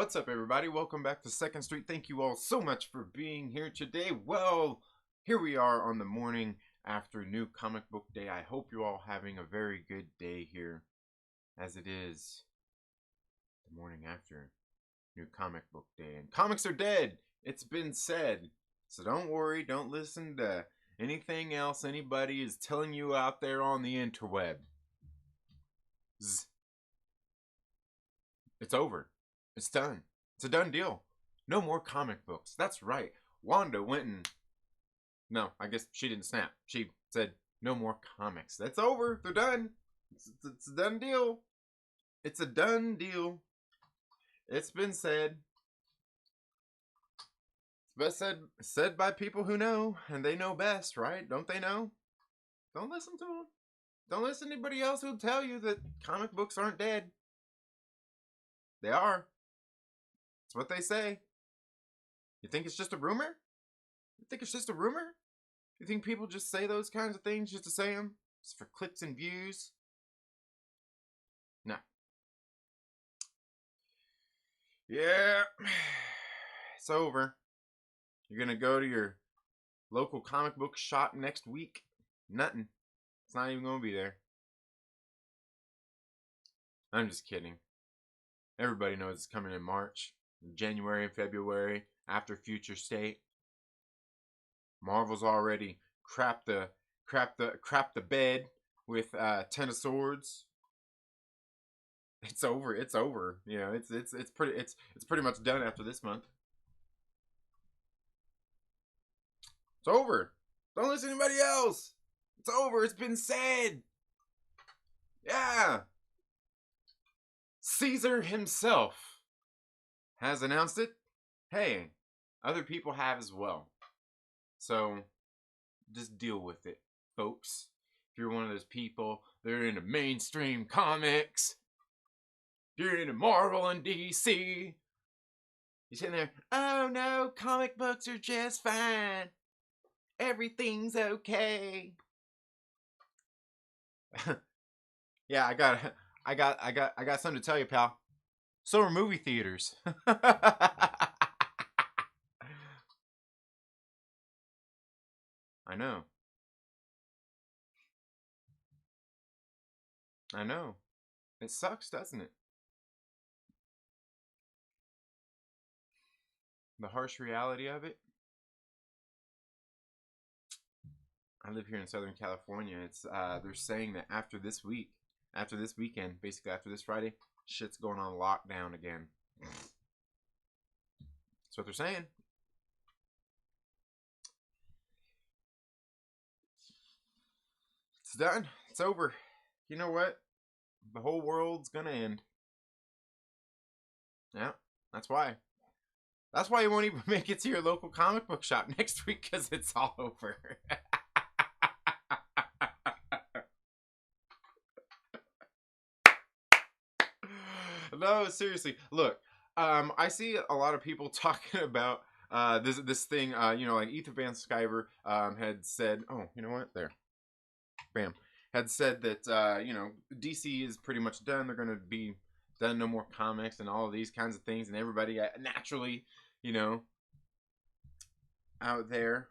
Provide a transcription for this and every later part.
What's up, everybody? Welcome back to 2nd Street. Thank you all so much for being here today. Well, here we are on the morning after New Comic Book Day. I hope you're all having a very good day here, as it is the morning after New Comic Book Day. And comics are dead. It's been said. So don't worry. Don't listen to anything else anybody is telling you out there on the interweb. It's over. It's done. It's a done deal. No more comic books. That's right. Wanda went and... No, I guess she didn't snap. She said, no more comics. That's over. They're done. It's a done deal. It's a done deal. It's been said. It's been said by people who know, and they know best, right? Don't they know? Don't listen to them. Don't listen to anybody else who'll tell you that comic books aren't dead. They are. That's what they say. You think it's just a rumor? You think it's just a rumor? You think people just say those kinds of things just to say them? Just for clicks and views? No. Yeah. It's over. You're gonna go to your local comic book shop next week. Nothing. It's not even gonna be there. I'm just kidding. Everybody knows it's coming in March, January and February, after Future State. Marvel's already crapped the bed with Ten of Swords. It's over. It's over. You know, it's pretty much done after this month. It's over. Don't listen to anybody else. It's over. It's been said. Yeah. Caesar himself has announced it. Hey, other people have as well. So, just deal with it, folks. If you're one of those people that are into mainstream comics, if you're into Marvel and DC, you're sitting there, oh no, comic books are just fine. Everything's okay. Yeah, I got something to tell you, pal. So are movie theaters. I know. I know. It sucks, doesn't it? The harsh reality of it. I live here in Southern California. It's they're saying that after this weekend, basically after this Friday, shit's going on lockdown again. That's what they're saying. It's done. It's over. You know what? The whole world's gonna end. Yeah, that's why. That's why you won't even make it to your local comic book shop next week, because it's all over. No, seriously. Look, I see a lot of people talking about this thing. You know, like Etherban Skyver had said. Oh, you know what? There, bam. Had said that you know, DC is pretty much done. They're gonna be done. No more comics and all of these kinds of things. And everybody naturally, you know, out there,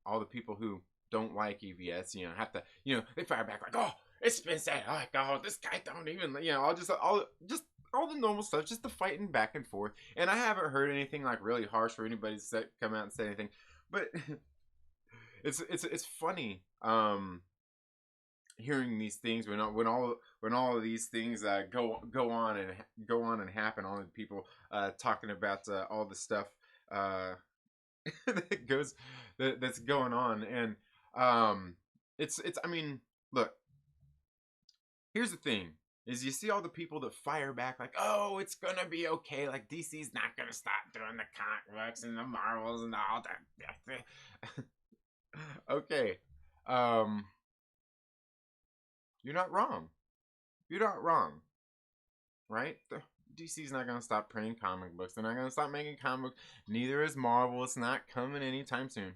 all the people who don't like EVS, you know, have to, you know, they fire back like, oh, it's been said, like, oh, this guy don't even, you know, all the normal stuff, just the fighting back and forth. And I haven't heard anything like really harsh or anybody come out and say anything, but it's funny hearing these things when all of these things go on and happen. All the people talking about all the stuff that's going on, and it's I mean, look, here's the thing, is you see all the people that fire back like, oh, it's gonna be okay, like DC's not gonna stop doing the comic books and the Marvels and all that. Okay, you're not wrong. You're not wrong, right? DC's not gonna stop printing comic books. They're not gonna stop making comic books. Neither is Marvel. It's not coming anytime soon.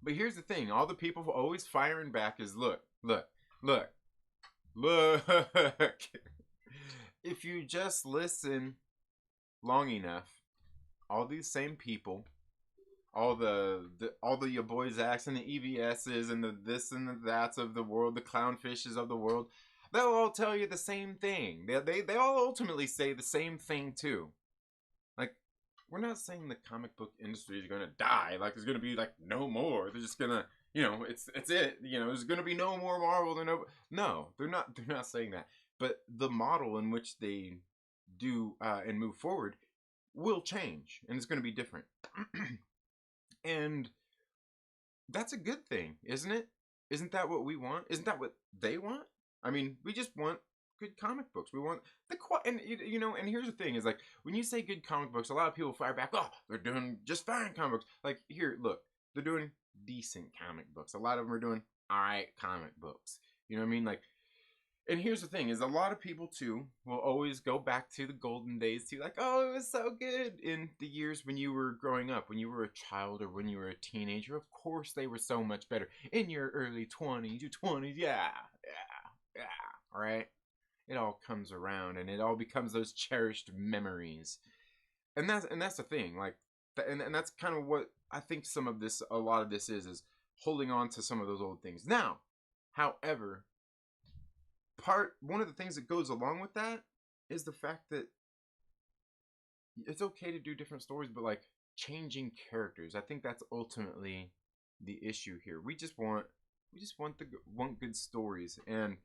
But here's the thing: all the people always firing back is, look. If you just listen long enough, all these same people, all the your boys acts and the EVSs and the this and the that's of the world, the clownfishes of the world, they'll all tell you the same thing. They all ultimately say the same thing too. Like, we're not saying the comic book industry is gonna die. Like, there's gonna be like no more. They're just gonna, it's it. There's gonna be no more Marvel. No, they're not. They're not saying that. But the model in which they do and move forward will change, and it's gonna be different. And that's a good thing, isn't it? Isn't that what we want? Isn't that what they want? I mean, we just want good comic books. We want and and here's the thing: is like when you say good comic books, a lot of people fire back, "Oh, they're doing just fine comic books." Like, here, look, they're doing decent comic books. A lot of them are doing all right comic books. You know what I mean? Like, and here's the thing: is a lot of people too will always go back to the golden days too, like, oh, it was so good in the years when you were growing up, when you were a child or when you were a teenager. Of course, they were so much better in your early 20s, your 20s. Yeah. All right. It all comes around, and it all becomes those cherished memories, and that's the thing. Like, and that's kind of what I think a lot of this is holding on to some of those old things. Now, however, one of the things that goes along with that is the fact that it's okay to do different stories, but like changing characters. I think that's ultimately the issue here. We just want good stories, and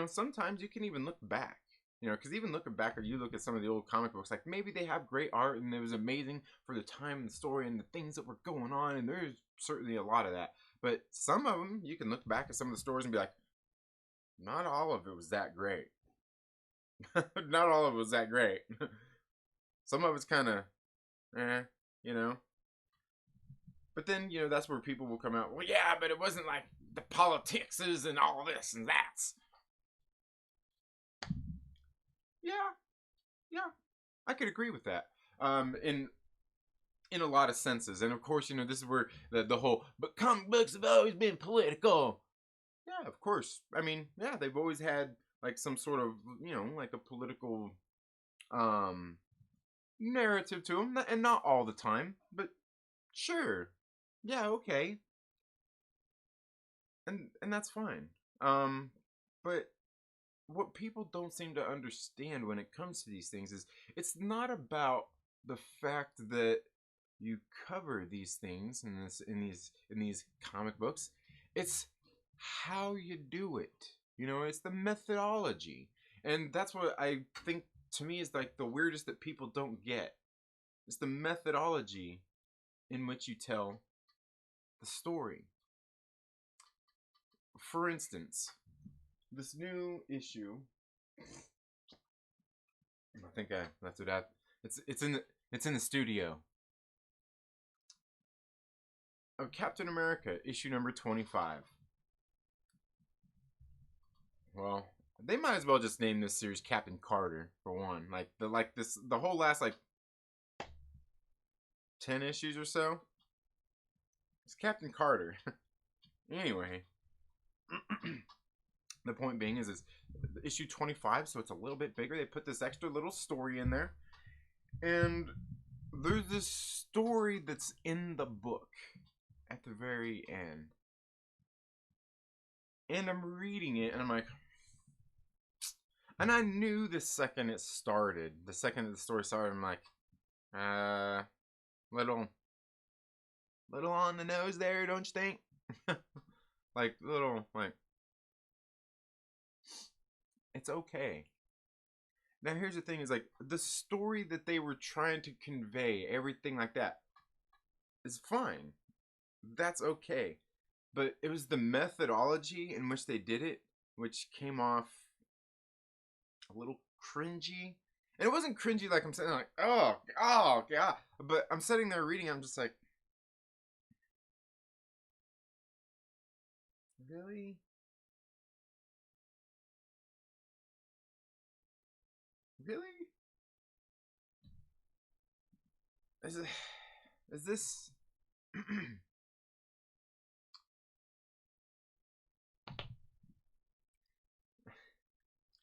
sometimes you can even look back. Because even looking back, or you look at some of the old comic books, like maybe they have great art and it was amazing for the time and the story and the things that were going on, and there's certainly a lot of that. But some of them, you can look back at some of the stories and be like, not all of it was that great. Not all of it was that great. Some of it's kind of, But then, that's where people will come out, well, yeah, but it wasn't like the politics and all this and that. Yeah, I could agree with that. In a lot of senses. And of course, this is where the whole, but comic books have always been political. Yeah, of course. I mean, yeah, they've always had like some sort of, like a political narrative to them, and not all the time, but sure. Yeah, okay. And that's fine. But what people don't seem to understand when it comes to these things is it's not about the fact that you cover these things in these comic books. It's how you do it. It's the methodology. And that's what I think, to me, is like the weirdest that people don't get. It's the methodology in which you tell the story. For instance, this new issue, I think I left it out. It's in the studio. Of Captain America, issue number 25. Well, they might as well just name this series Captain Carter, for one. The whole last 10 issues or so, it's Captain Carter. Anyway, the point being is it's issue 25, so it's a little bit bigger. They put this extra little story in there, and there's this story that's in the book at the very end, and I'm reading it, and I'm like, and I knew the second the story started, I'm like, little on the nose there, don't you think? It's okay. Now here's the thing, is like the story that they were trying to convey, everything like that, is fine. That's okay. But it was the methodology in which they did it, which came off a little cringy. And it wasn't cringy like I'm sitting there like, oh god. But I'm sitting there reading, I'm just like, really? Really? Is this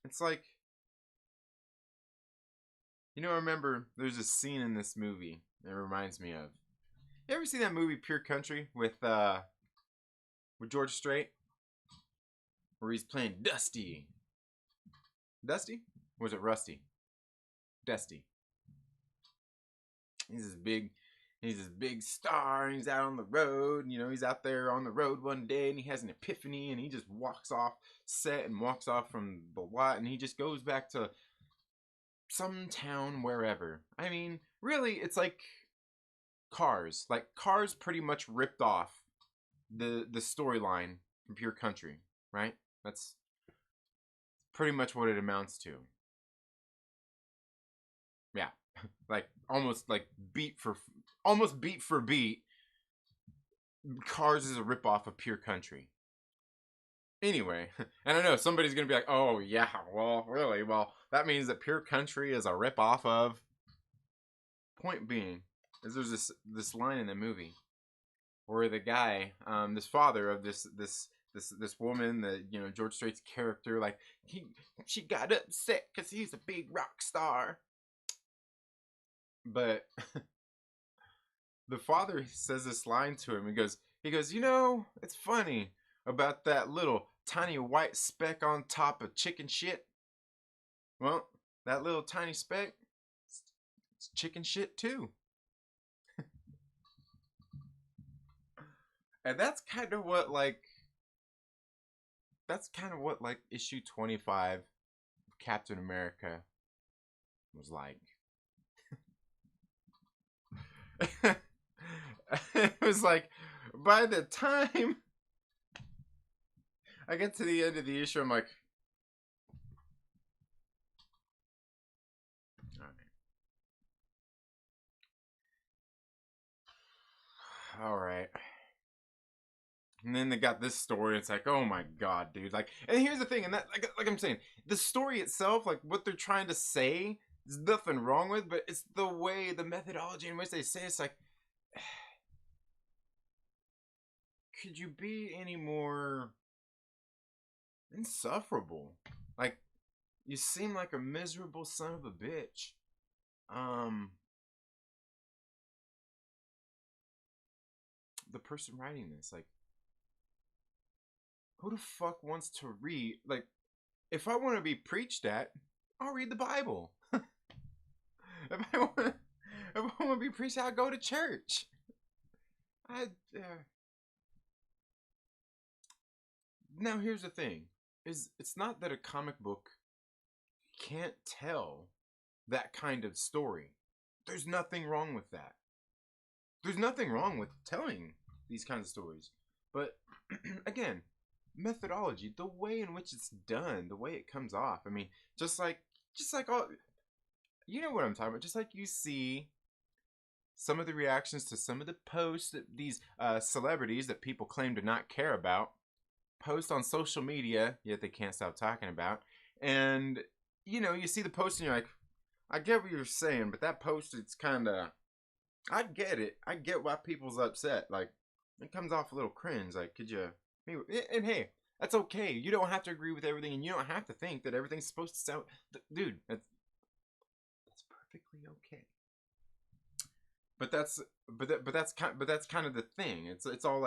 it's like, You know, I remember there's a scene in this movie that reminds me of. You ever seen that movie Pure Country with George Strait, where he's playing Dusty? Dusty? Or was it Rusty? Dusty. He's this big star, and he's out on the road. You know, he's out there on the road one day, and he has an epiphany, and he just walks off set and walks off from the lot, and he just goes back to some town wherever. I mean, really, it's like Cars. Like, Cars pretty much ripped off the storyline from Pure Country, right? That's pretty much what it amounts to. Yeah. Like, almost like beat for beat, Cars is a ripoff of Pure Country. Anyway, and I know somebody's gonna be like, oh yeah, well, really? Well, that means that Pure Country is a ripoff of... Point being, is there's this line in the movie where the guy, this father of this woman, that, you know, George Strait's character, like, she got upset because he's a big rock star. But the father says this line to him. He goes, you know, it's funny about that little tiny white speck on top of chicken shit. Well, that little tiny speck, it's chicken shit too. And that's kind of what issue 25 of Captain America was like. It was like, by the time I get to the end of the issue, I'm like, all right. And then they got this story. It's like, oh my god, dude. Like, and here's the thing, and that, like I'm saying, the story itself, like what they're trying to say, there's nothing wrong with, but it's the way, the methodology in which they say it's like, could you be any more insufferable? Like, you seem like a miserable son of a bitch. The person writing this, like, who the fuck wants to read? Like, if I want to be preached at, I'll read the Bible. If I want to be preached at, I'll go to church. Now here's the thing: it's not that a comic book can't tell that kind of story. There's nothing wrong with that. There's nothing wrong with telling these kinds of stories. But again, methodology, the way in which it's done, the way it comes off. I mean, just like all, you know what I'm talking about. Just like you see some of the reactions to some of the posts that these celebrities that people claim to not care about post on social media, yet they can't stop talking about. And, you know, you see the post and you're like, I get what you're saying, but that post, it's kind of, I get it. I get why people's upset. Like, it comes off a little cringe. Like, could you... And hey, that's okay. You don't have to agree with everything, and you don't have to think that everything's supposed to sound... Dude, that's perfectly okay. But that's kind of the thing. It's all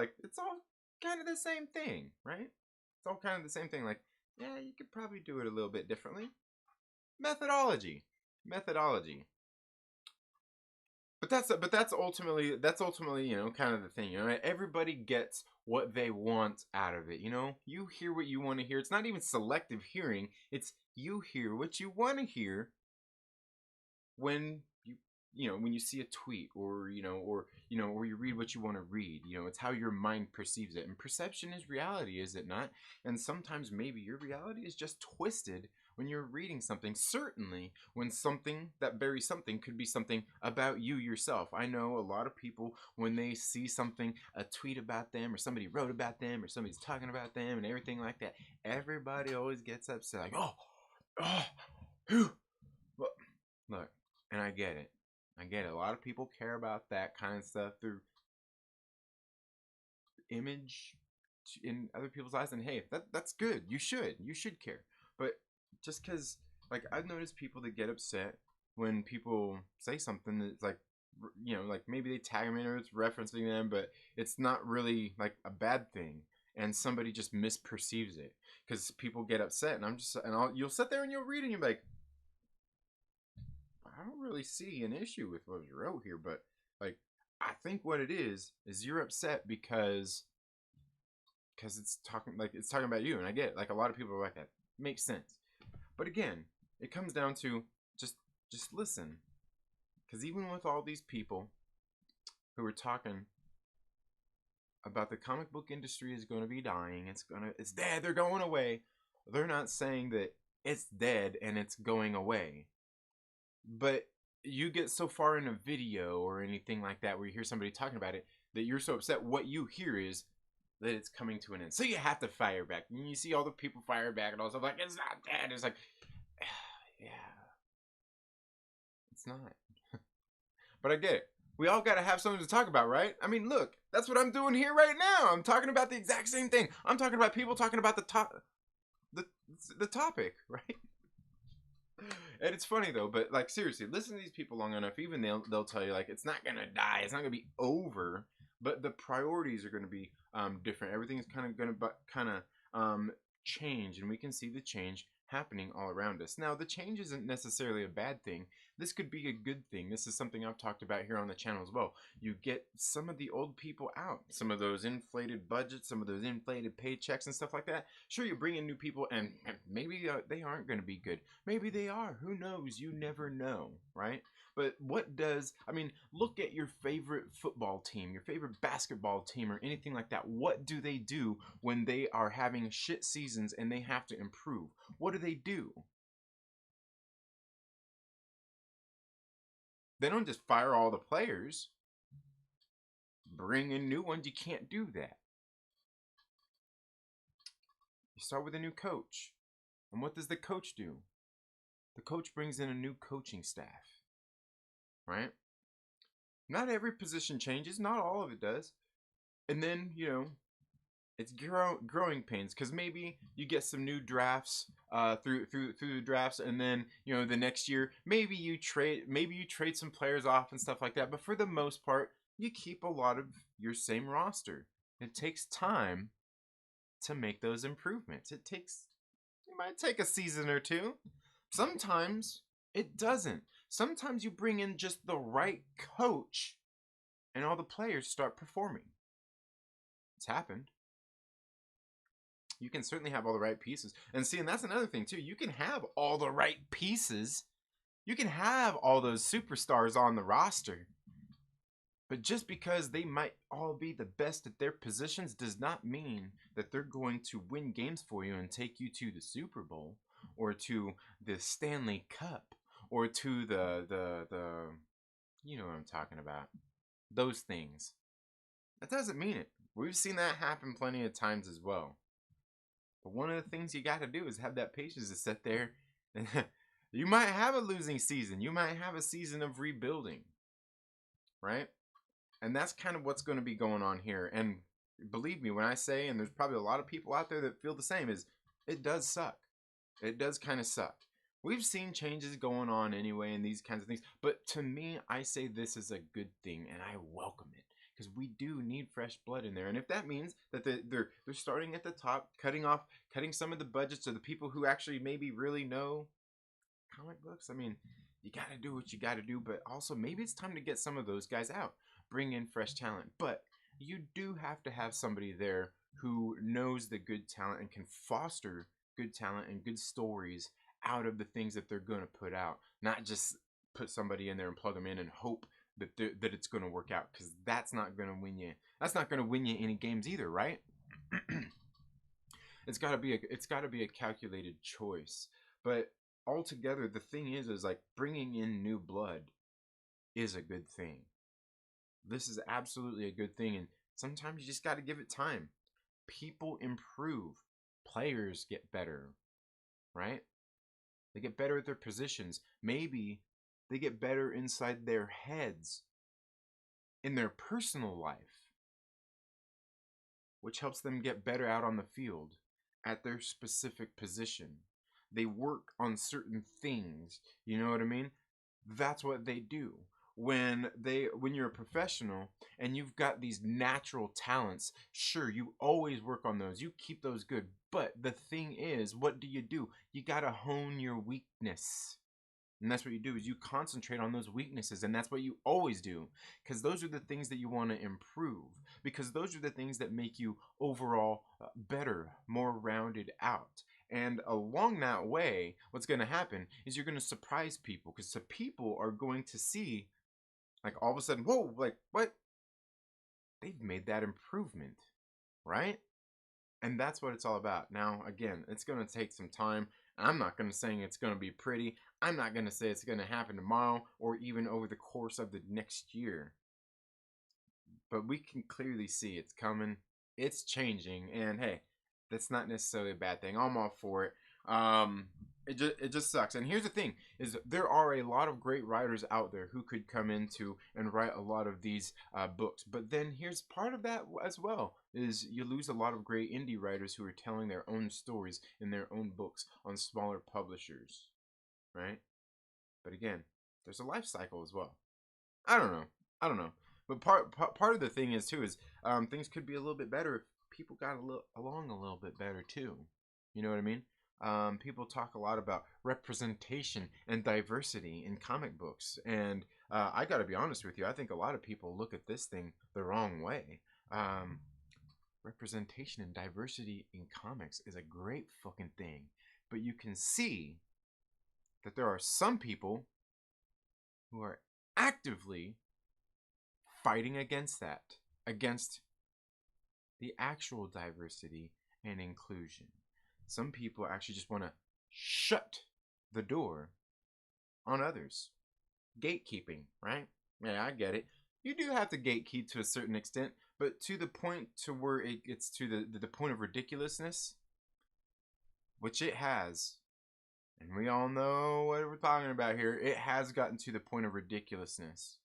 kind of the same thing, right? It's all kind of the same thing. Like, yeah, you could probably do it a little bit differently. Methodology. But that's ultimately, you know, kind of the thing. You know, everybody gets what they want out of it. You know, you hear what you want to hear. It's not even selective hearing. It's you hear what you want to hear when when you see a tweet, or or you read what you want to read. You know, it's how your mind perceives it. And perception is reality, is it not? And sometimes maybe your reality is just twisted when you're reading something. Certainly when something, that very something, could be something about you yourself. I know a lot of people, when they see something, a tweet about them, or somebody wrote about them, or somebody's talking about them and everything like that, everybody always gets upset, like, look, and I get it. A lot of people care about that kind of stuff through image in other people's eyes, and hey, that's good. You should care. But just because, like, I've noticed people that get upset when people say something that's like, you know, like maybe they tag them in or it's referencing them, but it's not really like a bad thing, and somebody just misperceives it because people get upset, and you'll sit there and you'll read and you're like, I don't really see an issue with what you wrote here, but like, I think what it is you're upset because it's talking about you, and I get it. Like a lot of people are like that. Makes sense. But again, it comes down to just listen. Because even with all these people who are talking about the comic book industry is going to be dying, it's dead, they're going away, they're not saying that it's dead and it's going away. But you get so far in a video or anything like that where you hear somebody talking about it that you're so upset, what you hear is that it's coming to an end. So you have to fire back. And you see all the people fire back and all stuff like, it's not dead. It's like, yeah, it's not. But I get it. We all got to have something to talk about, right? I mean, look, that's what I'm doing here right now. I'm talking about the exact same thing. I'm talking about people talking about the topic, right? And it's funny though, but like seriously, listen to these people long enough, even they'll tell you like it's not gonna die, it's not gonna be over, but the priorities are gonna be different. Everything's kind of gonna change, and we can see the change happening all around us. Now, the change isn't necessarily a bad thing. This could be a good thing. This is something I've talked about here on the channel as well. You get some of the old people out, some of those inflated budgets, some of those inflated paychecks and stuff like that. Sure, you bring in new people, and maybe they aren't going to be good. Maybe they are. Who knows? You never know, right? But look at your favorite football team, your favorite basketball team, or anything like that. What do they do when they are having shit seasons and they have to improve? What do they do? They don't just fire all the players, bring in new ones. You can't do that. You start with a new coach. And what does the coach do? The coach brings in a new coaching staff, right? Not every position changes, not all of it does. And then, it's growing pains, because maybe you get some new drafts through the drafts, and then the next year maybe you trade some players off and stuff like that. But for the most part, you keep a lot of your same roster. It takes time to make those improvements. It might take a season or two. Sometimes it doesn't. Sometimes you bring in just the right coach, and all the players start performing. It's happened. You can certainly have all the right pieces. And that's another thing too. You can have all the right pieces. You can have all those superstars on the roster. But just because they might all be the best at their positions does not mean that they're going to win games for you and take you to the Super Bowl or to the Stanley Cup or to the you know what I'm talking about. Those things. That doesn't mean it. We've seen that happen plenty of times as well. But one of the things you got to do is have that patience to sit there. You might have a losing season. You might have a season of rebuilding. Right? And that's kind of what's going to be going on here. And believe me when I say, and there's probably a lot of people out there that feel the same, is it does suck. It does kind of suck. We've seen changes going on anyway and these kinds of things. But to me, I say this is a good thing, and I welcome it. Because we do need fresh blood in there. And if that means that they're starting at the top, cutting some of the budgets of the people who actually maybe really know comic books, you got to do what you got to do. But also, maybe it's time to get some of those guys out. Bring in fresh talent. But you do have to have somebody there who knows the good talent and can foster good talent and good stories out of the things that they're going to put out. Not just put somebody in there and plug them in and hope that it's going to work out, because that's not going to win you. That's not going to win you any games either, right? It's got to be a calculated choice. But altogether, the thing is like bringing in new blood is a good thing. This is absolutely a good thing, and sometimes you just got to give it time. People improve. Players get better, right? They get better at their positions. Maybe they get better inside their heads in their personal life, which helps them get better out on the field at their specific position. They work on certain things. You know what I mean? That's what they do. When you're a professional and you've got these natural talents, sure, you always work on those. You keep those good. But the thing is, what do? You got to hone your weakness. And that's what you do, is you concentrate on those weaknesses, and that's what you always do, because those are the things that you want to improve, because those are the things that make you overall better, more rounded out. And along that way, what's going to happen is you're going to surprise people, because the people are going to see, like, all of a sudden, whoa, like, what? They've made that improvement, right? And that's what it's all about. Now, again, it's going to take some time. I'm not going to say it's going to be pretty. I'm not going to say it's going to happen tomorrow or even over the course of the next year. But we can clearly see it's coming. It's changing. And hey, that's not necessarily a bad thing. I'm all for it. It just sucks. And here's the thing, is there are a lot of great writers out there who could come into and write a lot of these books. But then here's part of that as well, is you lose a lot of great indie writers who are telling their own stories in their own books on smaller publishers, right? But again, there's a life cycle as well. I don't know. But part of the thing is too, is things could be a little bit better if people got along a little bit better too. You know what I mean? People talk a lot about representation and diversity in comic books, and I gotta be honest with you, I think a lot of people look at this thing the wrong way. Representation and diversity in comics is a great fucking thing, but you can see that there are some people who are actively fighting against that, against the actual diversity and inclusion. Some people actually just want to shut the door on others. Gatekeeping, right? Yeah, I get it. You do have to gatekeep to a certain extent, but to the point to where it gets to the point of ridiculousness, which it has, and we all know what we're talking about here, it has gotten to the point of ridiculousness.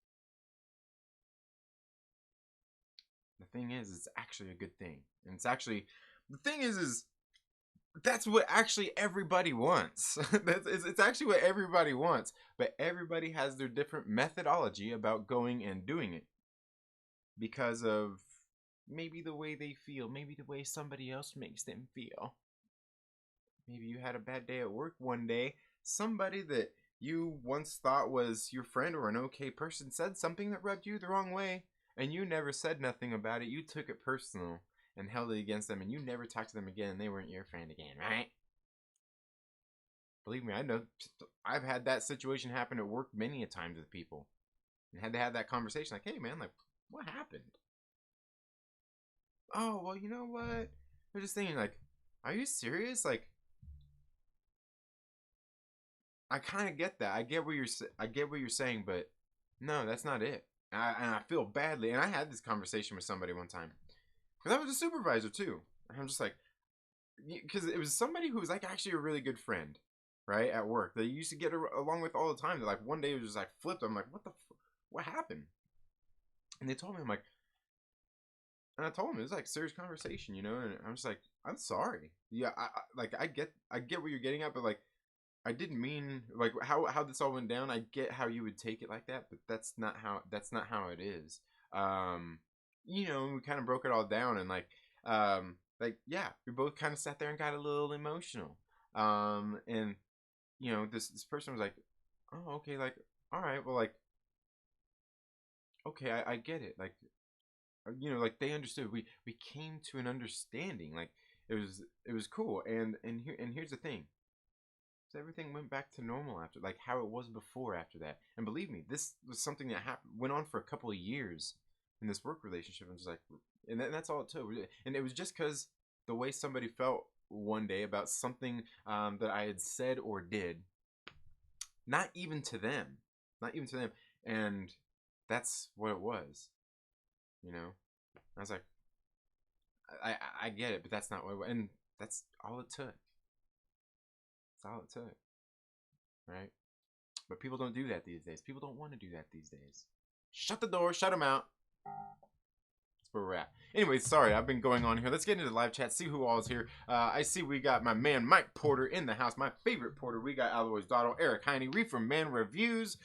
The thing is, it's actually a good thing. And it's actually, the thing is that's what actually everybody wants. It's actually what everybody wants. But everybody has their different methodology about going and doing it. Because of maybe the way they feel. Maybe the way somebody else makes them feel. Maybe you had a bad day at work one day. Somebody that you once thought was your friend or an okay person said something that rubbed you the wrong way. And you never said nothing about it. You took it personal and held it against them, and you never talked to them again, and they weren't your friend again, right? Believe me, I know. I've had that situation happen at work many a times with people, and had to have that conversation, like, hey man, like, what happened? Oh, well, you know what? They're just thinking, like, are you serious? Like, I kind of get that. I get what you're saying, but no, that's not it. And I feel badly, and I had this conversation with somebody one time. Because I was a supervisor too. And I'm just like, because it was somebody who was like actually a really good friend, right, at work. They used to get along with all the time. They're like, one day it was just like flipped. I'm like, what happened? And they told me, and I told them it was like a serious conversation, you know. And I'm just like, I'm sorry. Yeah, I get what you're getting at, but like, I didn't mean like how this all went down. I get how you would take it like that, but that's not how it is. You know, we kind of broke it all down, and yeah, we both kind of sat there and got a little emotional. And you know, this person was like, oh, okay, like, all right, well, like, okay, I get it, like, you know, like, they understood. We came to an understanding. Like, it was cool. And here's the thing. So everything went back to normal after, like, how it was before after that. And believe me, this was something that went on for a couple of years in this work relationship. And just like, and that's all it took. And it was just because the way somebody felt one day about something that I had said or did, not even to them, and that's what it was. You know, I was like, I get it, but that's not what it was. And that's all it took. That's all it took, right? But people don't do that these days. People don't want to do that these days. Shut the door, shut them out. That's where we're at. Anyways, sorry, I've been going on here. Let's get into the live chat, see who all is here. I see we got my man Mike Porter in the house, my favorite Porter. We got Alois Dotto, Eric Heine, ReeferMan Reviews,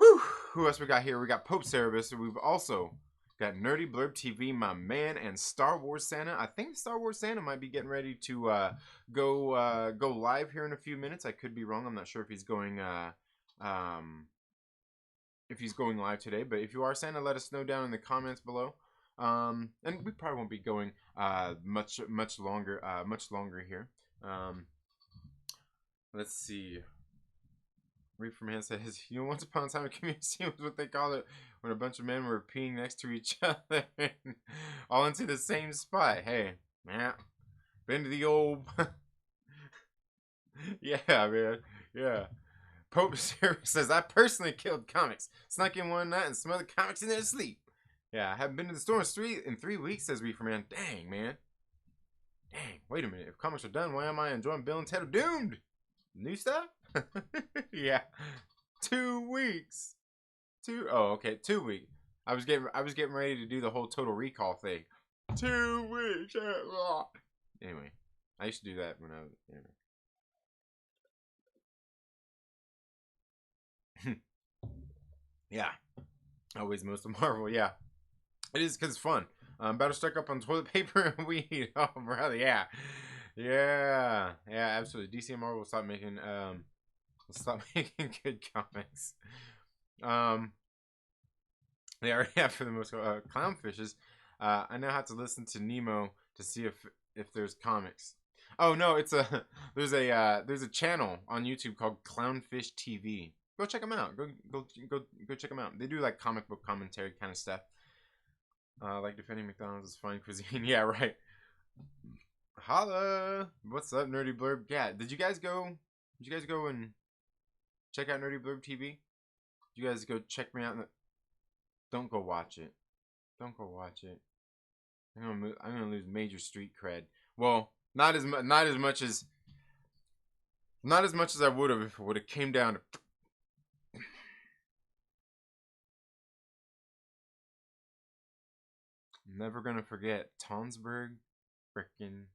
Whew. Who else we got here? We got Pope Cerebus. We've also got Nerdy Blurb TV, my man, and Star Wars Santa. I think Star Wars Santa might be getting ready to go live here in a few minutes. I could be wrong. I'm not sure if he's going live today. But if you are Santa, let us know down in the comments below. And we probably won't be going much longer here. Let's see. ReeferMan says, once upon a time, a community scene was what they call it when a bunch of men were peeing next to each other, all into the same spot. Hey, man, been to the old, yeah, man, yeah. Pope says, I personally killed comics, snuck in one night and smothered comics in their sleep. Yeah, I haven't been to the store in 3 weeks, says ReeferMan. Dang, man. Dang, wait a minute. If comics are done, why am I enjoying Bill and Ted Are Doomed? New stuff? Yeah. 2 weeks. Oh, okay, 2 weeks. I was getting ready to do the whole Total Recall thing. 2 weeks. Anyway, I used to do that when I was yeah. Always most of Marvel, yeah. It is because it's fun. Better stock up on toilet paper and weed. Oh, brother, yeah. Yeah, absolutely. DC and Marvel will stop making good comics. They already have for the most clownfishes. I now have to listen to Nemo to see if there's comics. Oh no, there's a channel on YouTube called Clownfish TV. Go check them out. Go check them out. They do like comic book commentary kind of stuff. Like defending McDonald's is fine cuisine. Yeah, right. Holla! What's up, Nerdy Blurb? Yeah, did you guys go and check out Nerdy Blurb TV? Did you guys go check me out? Don't go watch it. Don't go watch it. I'm gonna lose major street cred. Well, not as much as I would have if it would have came down to. Never gonna forget Tonsberg, frickin'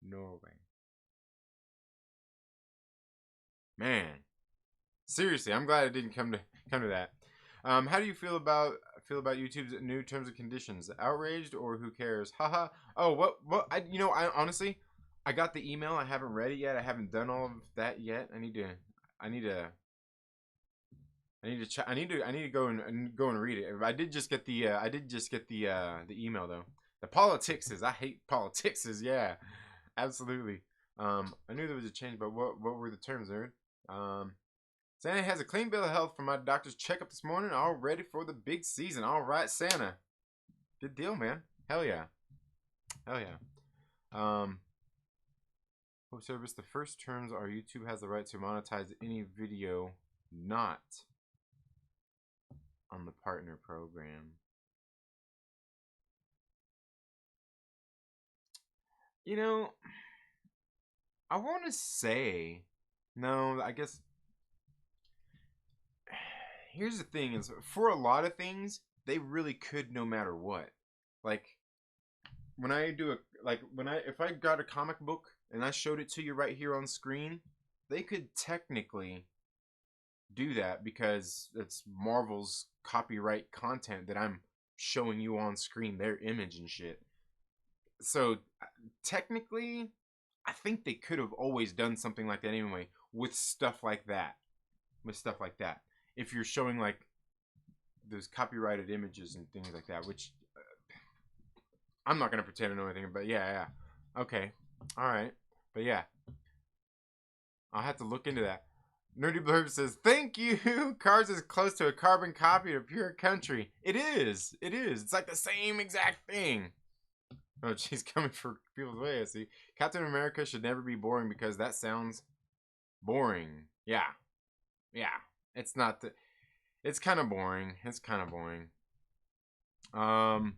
Norway. Man, seriously, I'm glad it didn't come to that. How do you feel about YouTube's new terms and conditions? Outraged or who cares? Haha. Oh, what? I honestly, I got the email. I haven't read it yet. I haven't done all of that yet. I need to go and read it. I did just get the email though. The politics is, I hate politics is, yeah, absolutely. I knew there was a change, but what were the terms, nerd? Santa has a clean bill of health from my doctor's checkup this morning, all ready for the big season. All right, Santa. Good deal, man. Hell yeah. Hell yeah. Post service, the first terms are YouTube has the right to monetize any video not on the partner program. I want to say, no, I guess, here's the thing is, for a lot of things, they really could no matter what. Like, if I got a comic book and I showed it to you right here on screen, they could technically do that because it's Marvel's copyright content that I'm showing you on screen, their image and shit. So technically, I think they could have always done something like that anyway with stuff like that. If you're showing like those copyrighted images and things like that, which I'm not gonna pretend to know anything, but yeah. Okay, all right, but yeah, I'll have to look into that. Nerdy Blurb says, thank you. Cars is close to a carbon copy of Pure Country. It is. It's like the same exact thing. Oh, she's coming for people's way, I see. Captain America should never be boring because that sounds boring. Yeah. It's not the... It's kind of boring. The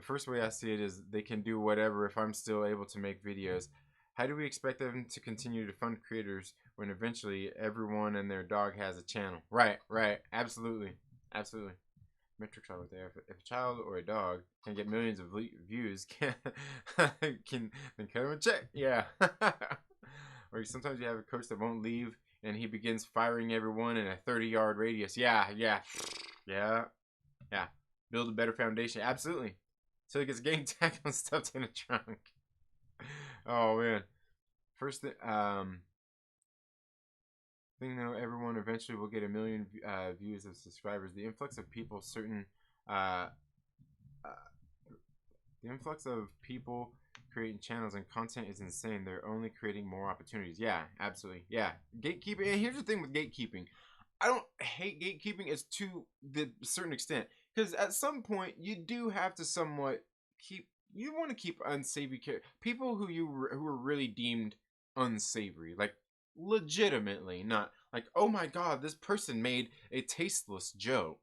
first way I see it is they can do whatever if I'm still able to make videos. How do we expect them to continue to fund creators when eventually everyone and their dog has a channel? Right. Absolutely. Metrics are there. If a child or a dog can get millions of views, then cut them a check. Yeah. Or sometimes you have a coach that won't leave and he begins firing everyone in a 30-yard radius. Yeah. Build a better foundation. Absolutely. So he gets gang tagged and stuffed in a trunk. Oh man. First thing though, everyone eventually will get 1 million views of subscribers. The influx of people creating channels and content is insane. They're only creating more opportunities. Yeah, absolutely. Yeah. Gatekeeping. And here's the thing with gatekeeping. I don't hate gatekeeping as to the certain extent. Because at some point, you do have to somewhat you want to keep unsavory people who are really deemed unsavory. Like, legitimately. Not like, oh my god, this person made a tasteless joke.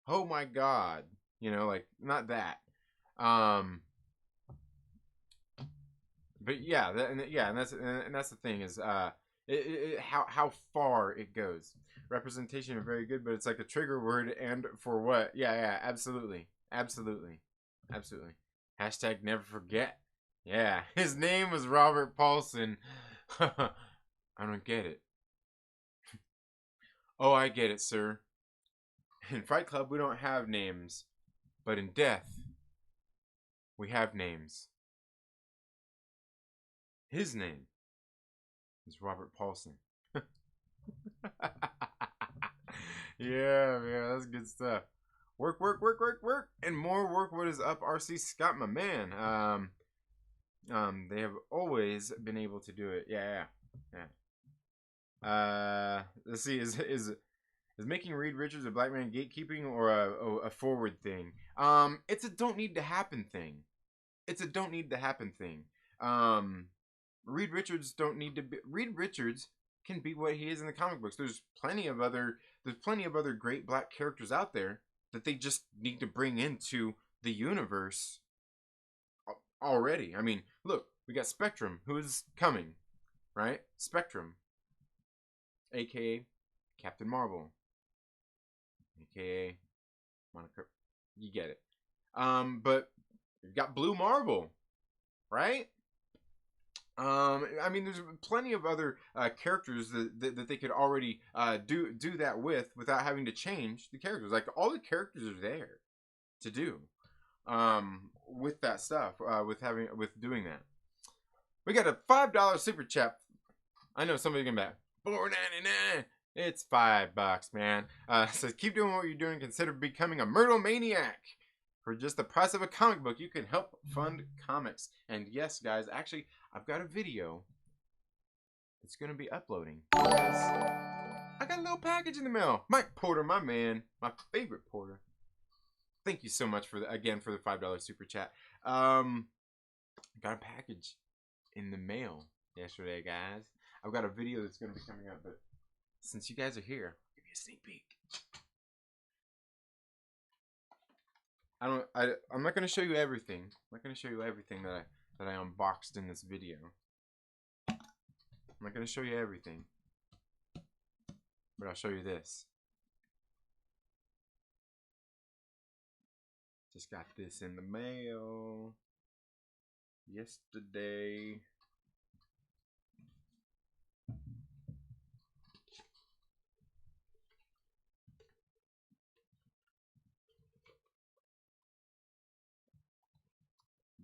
Oh my god. You know, like, not that. But yeah, and that's the thing is how far it goes. Representation are very good, but it's like a trigger word, and for what? Yeah, absolutely. Hashtag never forget. Yeah, his name was Robert Paulson. I don't get it. Oh, I get it, sir. In Fight Club, we don't have names, but in death, we have names. His name is Robert Paulson. Yeah, man, that's good stuff. Work, and more work. What is up, RC Scott, my man? They have always been able to do it. Yeah. Let's see. Is making Reed Richards a Blackman gatekeeping or a forward thing? It's a don't need to happen thing. Reed Richards don't need to be. Reed Richards can be what he is in the comic books. There's plenty of other great black characters out there that they just need to bring into the universe already. I mean, look, we got Spectrum, who is coming, right? Spectrum, aka Captain Marvel, aka Monica. You get it. But you've got Blue Marvel, right? I mean, there's plenty of other characters that they could already do that without having to change the characters. Like, all the characters are there to do with that stuff. With doing that, we got a $5 super chat. I know somebody's gonna be like, $4.99. It's $5, man. Says keep doing what you're doing. Consider becoming a Myrtle Maniac. For just the price of a comic book, you can help fund comics. And yes, guys, actually, I've got a video that's going to be uploading. I got a little package in the mail. Mike Porter, my man. My favorite Porter. Thank you so much for the $5 super chat. Got a package in the mail yesterday, guys. I've got a video that's going to be coming up, but since you guys are here, I'll give you a sneak peek. I'm not going to show you everything. I'm not going to show you everything that I unboxed in this video. I'm not going to show you everything. But I'll show you this. Just got this in the mail yesterday.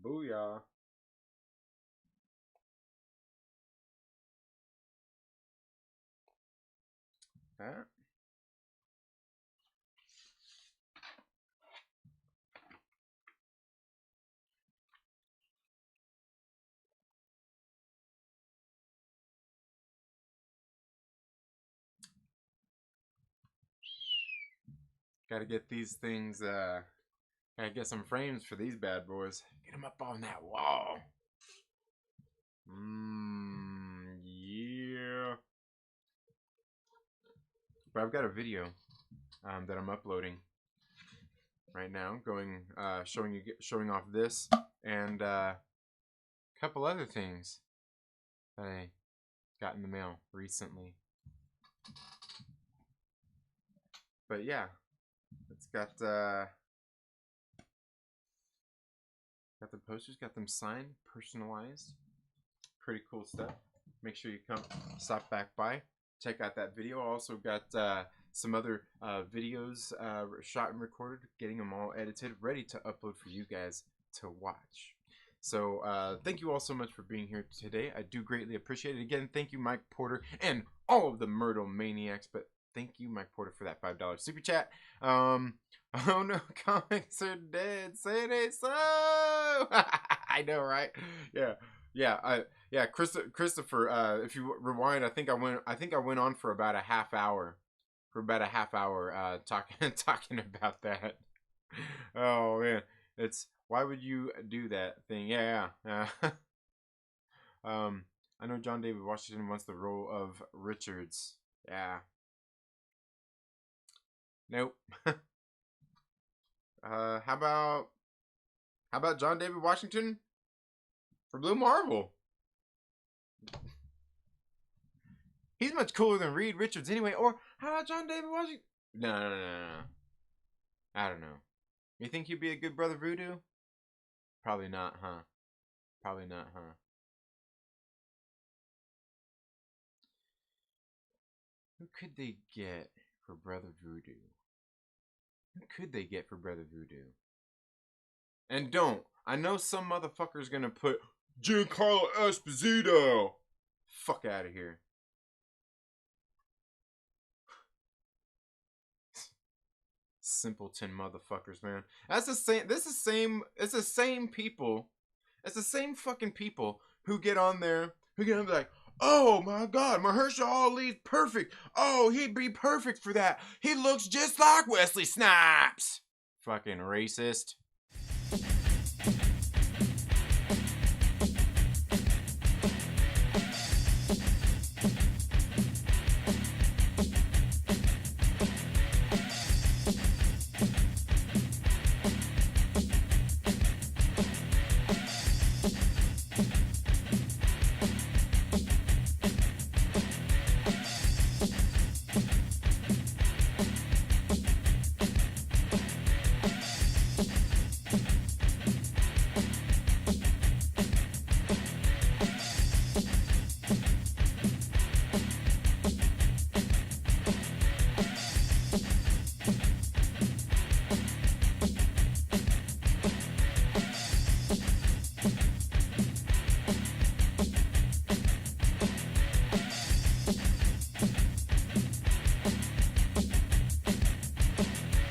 Booyah. Huh? Gotta get these things, gotta get some frames for these bad boys. Get them up on that wall. Yeah. But I've got a video that I'm uploading right now, showing off this and a couple other things that I got in the mail recently. But yeah, it's got the posters, got them signed, personalized. Pretty cool stuff. Make sure you stop back by. check out that video. I also got some other videos shot and recorded, getting them all edited, ready to upload for you guys to watch. So thank you all so much for being here today. I do greatly appreciate it. Again, thank you, Mike Porter, and all of the Myrtle Maniacs. But thank you, Mike Porter, for that $5 super chat. Oh no, comics are dead. Say they so. I know, right? Yeah. Christopher. If you rewind, I think I went on for about a half hour. Talking about that. Oh man, why would you do that thing? Yeah. I know John David Washington wants the role of Richards. Yeah. Nope. How about John David Washington for Blue Marvel? He's much cooler than Reed Richards anyway. Or how about John David Washington? No. I don't know. You think he'd be a good Brother Voodoo? Probably not, huh? Who could they get for Brother Voodoo? And don't. I know some motherfucker's gonna put Giancarlo Esposito. Fuck out of here. Simpleton motherfuckers, man. It's the same people. It's the same fucking people who get on there, who get on be like, oh my god, Mahershala Ali's perfect. Oh, he'd be perfect for that. He looks just like Wesley Snipes. Fucking racist.